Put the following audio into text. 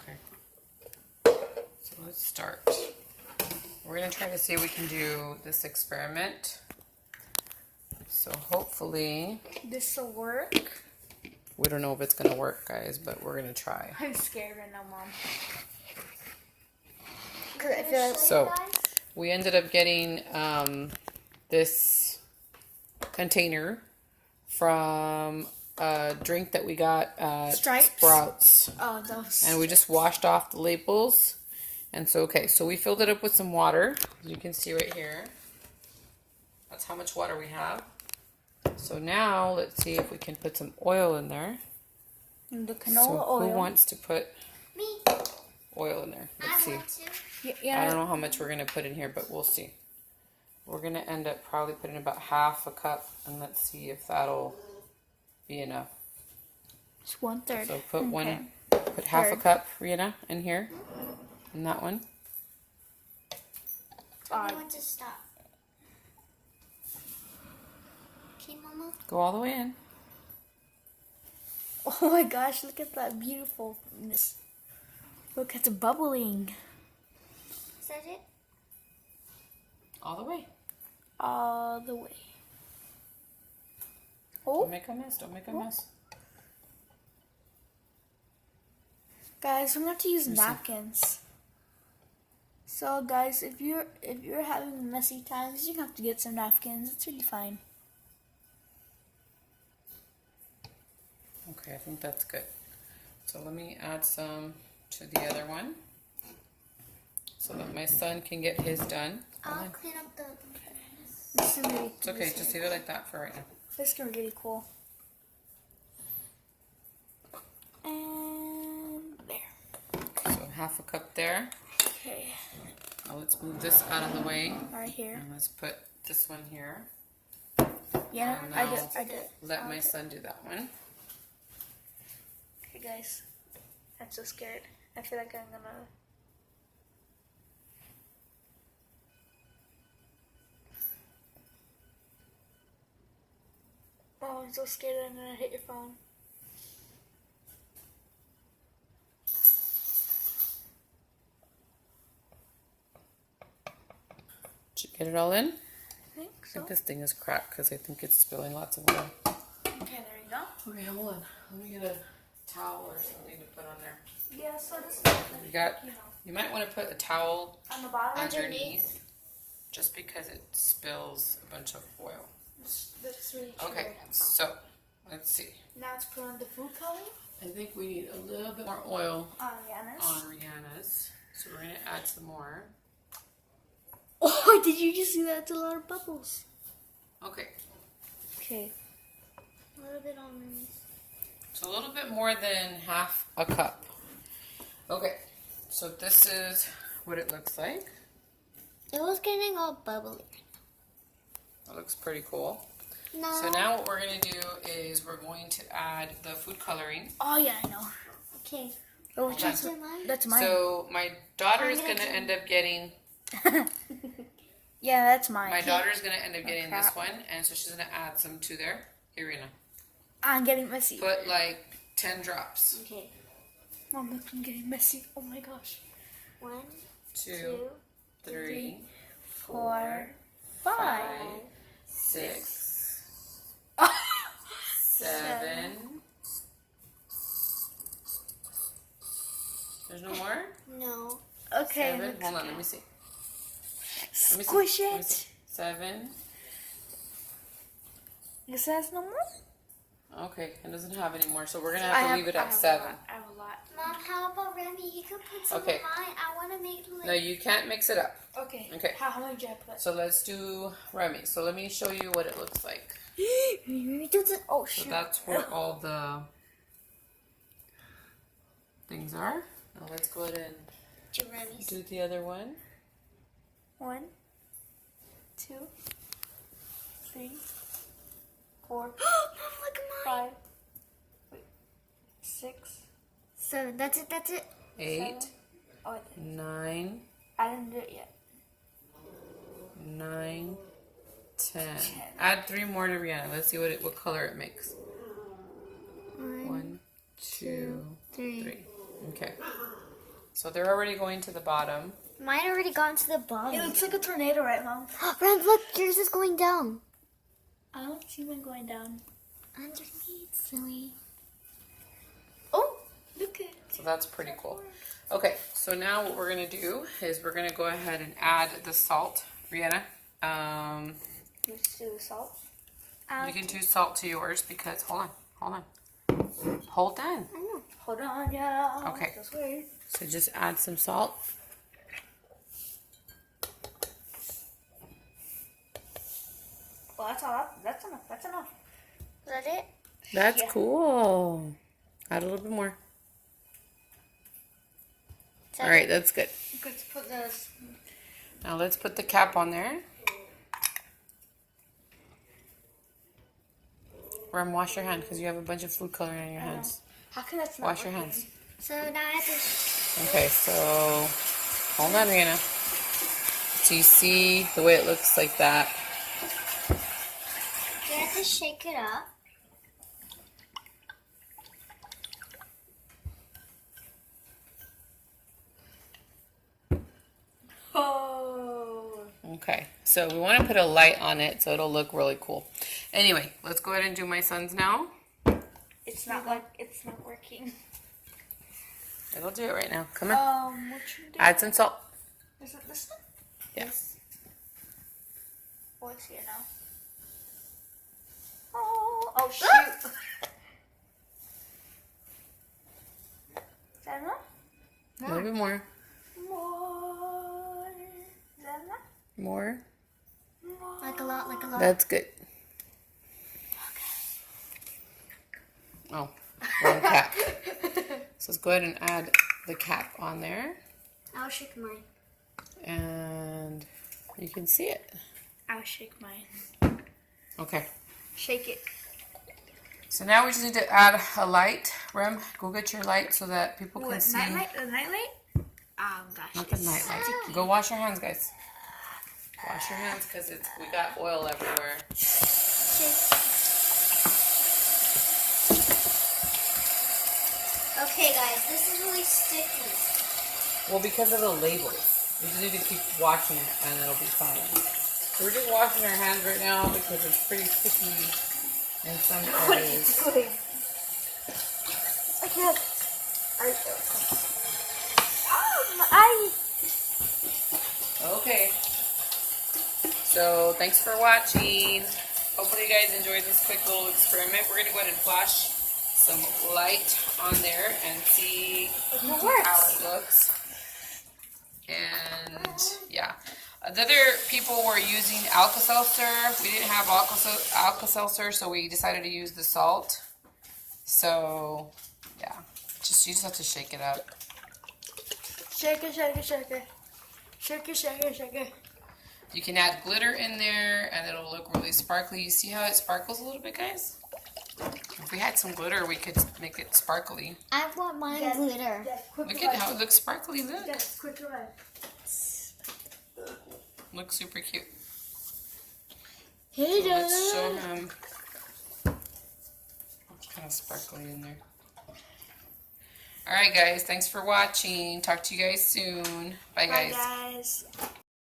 Okay. So let's start. We're going to try to see if we can do this experiment. So hopefully... this will work. We don't know if it's going to work, guys, but we're going to try. I'm scared right now, Mom. So we ended up getting this container from a drink that we got at Sprouts. Oh, those. And we just washed off the labels. And so, okay, so we filled it up with some water. You can see right here. That's how much water we have. So now, let's see if we can put some oil in there. And the canola oil. Who wants to put oil in there? Let's see. Yeah. I don't know how much we're going to put in here, but we'll see. We're going to end up probably putting about half a cup, and let's see if that'll be enough. It's 1/3. So put half a cup, Rihanna, in here, in that one. I want to stop. Okay, Mama. Go all the way in. Oh my gosh, look at that beautifulness. Look at the bubbling. Is that it? All the way. All the way. Don't make a mess. Don't make a mess. Guys, we're going to have to use napkins. So guys, if you're having messy times, you have to get some napkins. It's really fine. Okay, I think that's good. So let me add some to the other one so that my son can get his done. I'll clean up the... This is really It's okay, just leave it like that for right now. This is gonna be really cool. And there. So half a cup there. Okay. Now let's move this out of the way. Right here. And let's put this one here. Yeah, And I now did. Let my son do that one. Okay, guys. I'm so scared. I feel like I'm gonna... Oh, I'm so scared I'm gonna hit your phone. Did you get it all in? I think I so. think this thing is cracked because I think it's spilling lots of oil. Okay, there you go. Okay, hold on. Let me get a towel or something to put on there. Yeah, so this We got, you might want to put a towel on the bottom. underneath just because it spills a bunch of oil. That's really Okay, cute. so let's see. Now let's put on the food coloring. I think we need a little bit more oil On Rihanna's. on Rihanna's. So we're going to add some more. Oh, did you just see that? It's a lot of bubbles. Okay, Okay. A little bit on this. so a little bit more than half a cup. Okay, so this is what it looks like. It was getting all bubbly. It looks pretty cool. No. So now what we're going to do is we're going to add the food coloring. Oh yeah, I know. Okay. Oh, which That's one's mine? That's mine. So my daughter is I'm going gonna to do- end up getting, Yeah, that's mine. my daughter's going to end up getting this crap. one. And so she's going to add some to there. Here, Rena. I'm getting messy. Put like 10 drops. Okay. Mom, look, I'm getting messy. Oh my gosh. 1, 2, 2, 3, 4, 5. 6, 7. There's no more? No. Okay. 7. Looks Hold on, let me see. Let me see. Squish Let me it. see. 7. It says no more. Okay, it doesn't have any more, so we're gonna have to leave it at 7. I have a lot. Mom, how about Remy? You could put some Okay. in mine. I want to make like... No, you can't mix it up. Okay. Okay. How many did I put? So let's do Remy. So let me show you what it looks like. Oh So shoot. that's where all the things are. Now let's go ahead and To Remy's. do the other one. 1, 2, 3, 4. Mom, Look at mine. 5, 6. 7. That's it. That's it. 8, Oh, 9, I didn't do it yet. 9, 10. Add 3 more to Rihanna. Let's see what color it makes. 1, 2, 3. Okay. So they're already going to the bottom. Mine already gone to the It bottom. looks like a tornado, right, Mom? Ren, look, yours is going down. I don't see mine going down. Underneath, silly. Oh, look at it. So that's pretty cool. Okay, so now what we're gonna do is we're gonna go ahead and add the salt. Rihanna, Let's do the salt. you can do salt to yours because, hold on. Hold on. I know. Hold on, yeah. Okay. Just wait. So just add some salt. Well, that's all. That's enough. That's enough. Is that it? That's Yeah. cool. Add a little bit more. Is that All right, it? that's good. Let's put this. Now let's put the cap on there. Rem, wash your hand because you have a bunch of food coloring on your hands. How can that's not Wash your working? hands. So now I have to. Okay, so hold on, Rihanna. So you see the way it looks like that. You have to shake it up. Oh. Okay, so we want to put a light on it so it'll look really cool. Anyway, let's go ahead and do my son's now. It's not like it's not working. It'll do it right now. Come on. What you do? Add some salt. Is it this one? Yes. Oh, I see it now. Oh shoot. Is that enough? A little bit more. More. Is that enough? More. More. Like a lot, like a lot. That's good. Oh, wrong cap. So let's go ahead and add the cap on there. I'll shake mine. And you can see it. I'll shake mine. Okay. Shake it. So now we just need to add a light. Rem, go get your light so that people can see. Nightlight? A nightlight? Oh gosh. Not the night light. Go wash your hands, guys. Wash your hands because we got oil everywhere. Okay, guys, this is really sticky. Well, because of the labels. We just need to keep washing it and it'll be fine. So we're just washing our hands right now because it's pretty sticky in some areas. I can't. I. Okay. So thanks for watching. Hopefully you guys enjoyed this quick little experiment. We're going to go ahead and flash some light on there and see how it looks. And yeah, the other people were using Alka-Seltzer. We didn't have Alka-Seltzer, so we decided to use the salt. So yeah, you just have to shake it up. Shake it, shake it, shake it. Shake it, shake it, shake it. You can add glitter in there and it'll look really sparkly. You see how it sparkles a little bit, guys? If we had some glitter, we could make it sparkly. I want mine glitter. Look at how it looks sparkly. Look. Yes, quick away. Looks super cute. Hey, So let's show him. It's kind of sparkly in there. Alright guys, thanks for watching. Talk to you guys soon. Bye guys. Bye, guys.